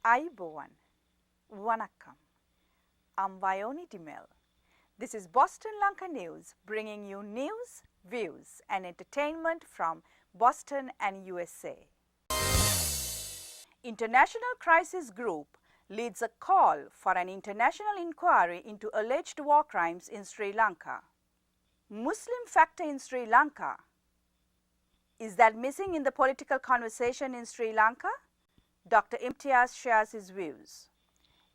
Aibowan, Vanakkam. I'm Vayoni Dimel. This is Boston Lanka News, bringing you news, views and entertainment from Boston and USA. International Crisis Group leads a call for an international inquiry into alleged war crimes in Sri Lanka. Muslim factor in Sri Lanka. Is that missing in the political conversation in Sri Lanka? Dr. Imtiaz shares his views.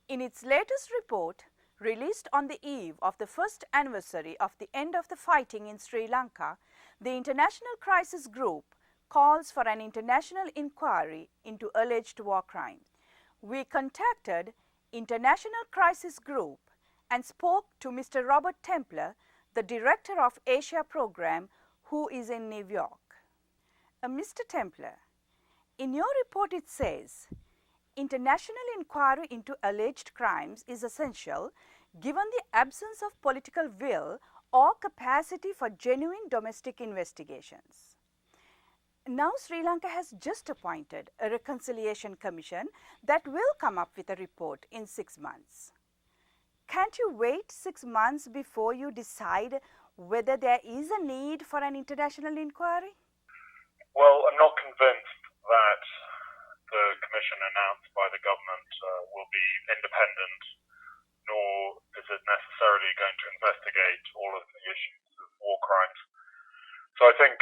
In its latest report, released on the eve of the first anniversary of the end of the fighting in Sri Lanka, the International Crisis Group calls for an international inquiry into alleged war crimes. We contacted International Crisis Group and spoke to Mr. Robert Templer, the Director of Asia Program, who is in New York. Mr. Templer, in your report it says, international inquiry into alleged crimes is essential given the absence of political will or capacity for genuine domestic investigations. Now Sri Lanka has just appointed a reconciliation commission that will come up with a report in 6 months. Can't you wait 6 months before you decide whether there is a need for an international inquiry? Well, I'm not convinced that the commission announced by the government will be independent, nor is it necessarily going to investigate all of the issues of war crimes. So I think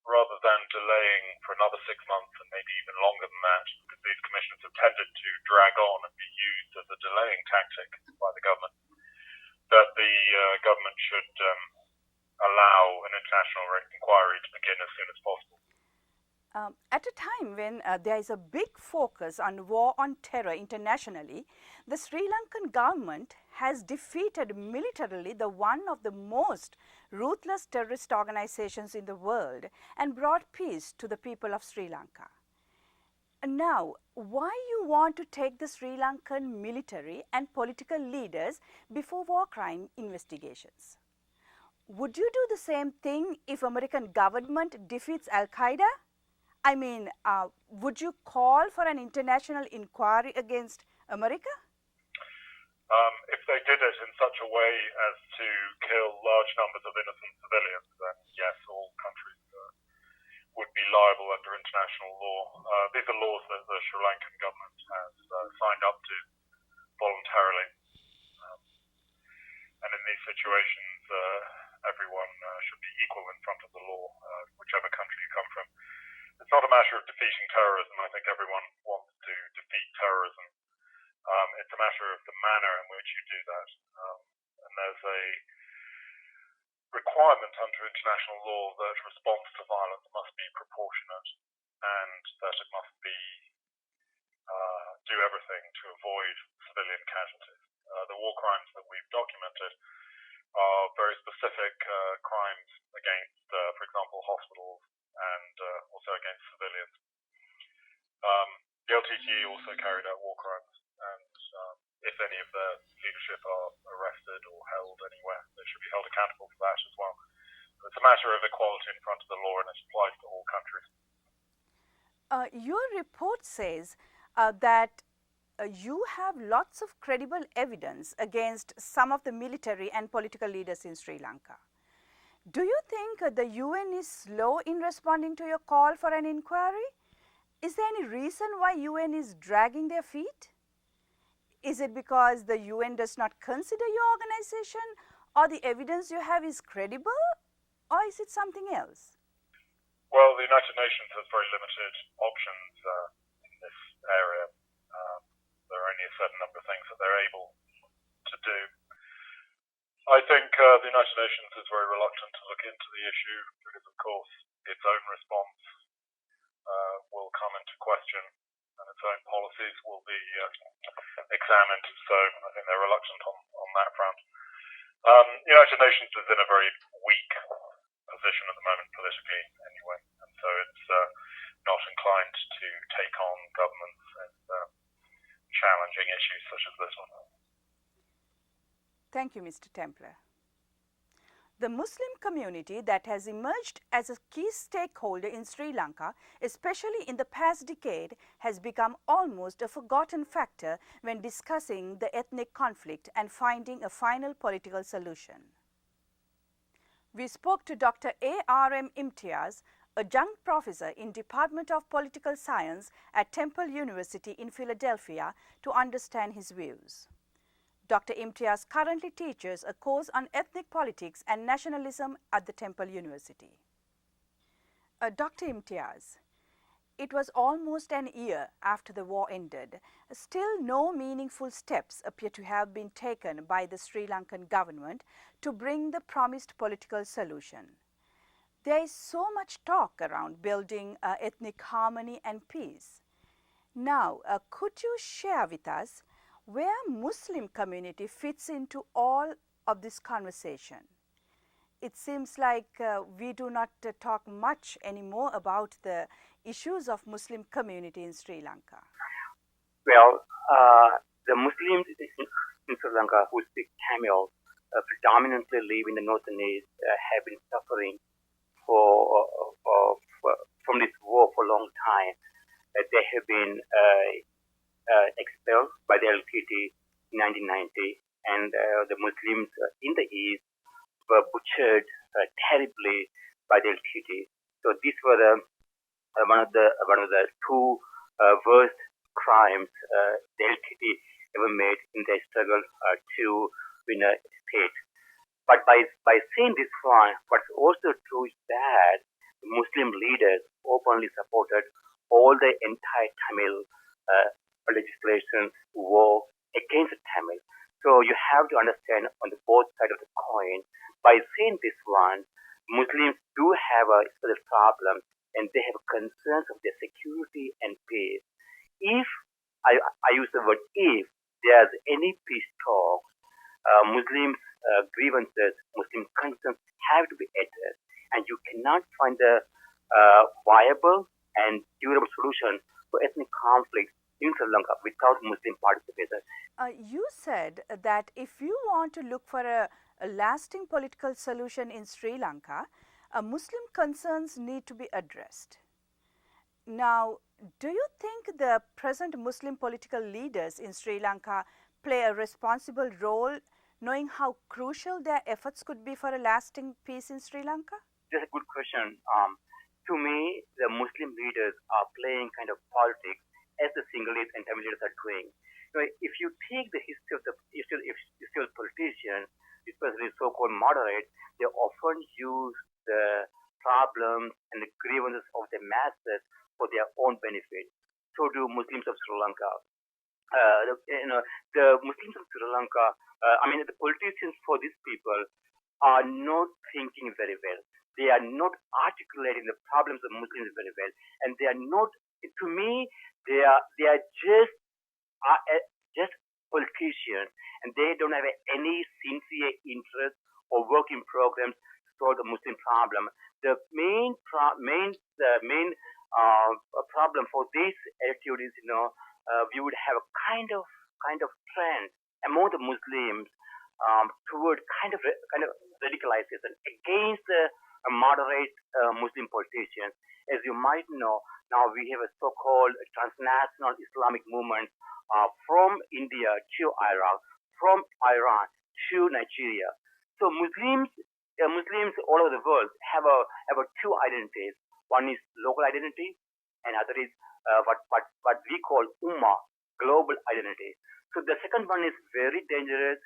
rather than delaying for another 6 months and maybe even longer than that, because these commissions have tended to drag on and be used as a delaying tactic by the government, that the government should allow an international inquiry to begin as soon as possible. At a time when there is a big focus on war on terror internationally, the Sri Lankan government has defeated militarily one of the most ruthless terrorist organizations in the world and brought peace to the people of Sri Lanka. Now, why you want to take the Sri Lankan military and political leaders before war crime investigations? Would you do the same thing if American government defeats Al-Qaeda? I mean, would you call for an international inquiry against America? If they did it in such a way as to kill large numbers of innocent civilians, then yes, all countries would be liable under international law. These are laws that the Sri Lankan government has signed up to voluntarily. And in these situations, everyone should be equal in front of the law, whichever country you come from. It's not a matter of defeating terrorism. I think everyone wants to defeat terrorism. It's a matter of the manner in which you do that. And there's a requirement under international law that response to violence must be proportionate and that it must be do everything to avoid civilian casualties. The war crimes that we've documented are very specific crimes against, for example, hospitals and also against civilians. The LTTE also carried out war crimes, and if any of their leadership are arrested or held anywhere, they should be held accountable for that as well. It's a matter of equality in front of the law, and it applies to all countries. Your report says that you have lots of credible evidence against some of the military and political leaders in Sri Lanka. Do you think the UN is slow in responding to your call for an inquiry? Is there any reason why UN is dragging their feet? Is it because the UN does not consider your organization, or the evidence you have is credible, or is it something else? Well, the United Nations has very limited options in this area. There are only a certain number of things that they're able to do. I think the United Nations is very reluctant to look into the issue because, of course, its own response will come into question and its own policies will be examined. So I think they're reluctant on that front. The United Nations is in a very weak position at the moment politically anyway, and so it's not inclined to take on governments and challenging issues such as this one. Thank you, Mr. Templer. The Muslim community that has emerged as a key stakeholder in Sri Lanka, especially in the past decade, has become almost a forgotten factor when discussing the ethnic conflict and finding a final political solution. We spoke to Dr. A.R.M. Imtiaz, adjunct professor in Department of Political Science at Temple University in Philadelphia, to understand his views. Dr. Imtiaz currently teaches a course on ethnic politics and nationalism at the Temple University. Dr. Imtiaz, it was almost an year after the war ended. Still, no meaningful steps appear to have been taken by the Sri Lankan government to bring the promised political solution. There is so much talk around building ethnic harmony and peace. Now, could you share with us where Muslim community fits into all of this conversation? It seems like we do not talk much anymore about the issues of Muslim community in Sri Lanka. Well, the Muslims in Sri Lanka who speak Tamil predominantly live in the north and east, have been suffering from this war for a long time. They have been expelled by the LTT in 1990, and the Muslims in the east were butchered terribly by the LTT. So these were one of the two worst crimes the LTT ever made in their struggle to win a state. But by saying this one, what's also true is that Muslim leaders openly supported all the anti-Tamil legislation war against Tamil. So you have to understand on the both sides of the coin. By saying this one, Muslims do have a special problem, and they have concerns of their security and peace. If I use the word if there's any peace talk, Muslims' grievances, Muslim concerns have to be addressed, and you cannot find a viable and durable solution for ethnic conflicts in Sri Lanka without Muslim participation. You said that if you want to look for a lasting political solution in Sri Lanka, Muslim concerns need to be addressed. Now, do you think the present Muslim political leaders in Sri Lanka play a responsible role, knowing how crucial their efforts could be for a lasting peace in Sri Lanka? That's a good question. To me, the Muslim leaders are playing kind of politics as the Sinhalese and Tamil leaders are doing. If you take the history of politicians, especially so-called moderates, they often use the problems and the grievances of the masses for their own benefit. So do Muslims of Sri Lanka. The Muslims of Sri Lanka, the politicians for these people are not thinking very well. They are not articulating the problems of Muslims very well, and they are not. To me, they are just politicians, and they don't have any sincere interest or working programs to solve the Muslim problem. The main problem for this attitude is, we would have a kind of trend among the Muslims toward kind of radicalization against the moderate Muslim politicians. As you might know, now we have a so-called transnational Islamic movement from India to Iraq, from Iran to Nigeria. So Muslims all over the world have two identities. One is local identity, and other is what we call Ummah, global identity. So the second one is very dangerous,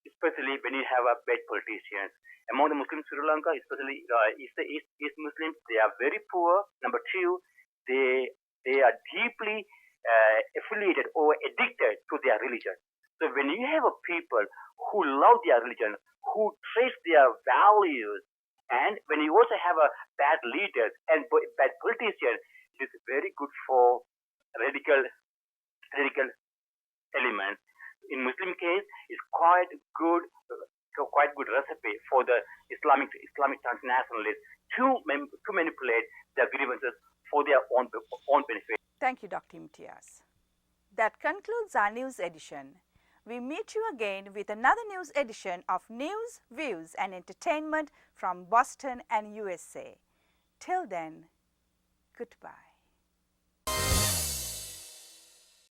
especially when you have a bad politicians. Among the Muslims in Sri Lanka, especially East Muslims, they are very poor. Number two, they are deeply affiliated or addicted to their religion. So when you have a people who love their religion, who trace their values, and when you also have a bad leaders and bad politicians, it is very good for radical elements. In Muslim case, it's quite good recipe for the Islamic transnationalists to manipulate their grievances for their own benefit. Thank you, Dr. Imtiaz. That concludes our news edition. we meet you again with another news edition of News, Views and Entertainment from Boston and USA. Till then, goodbye.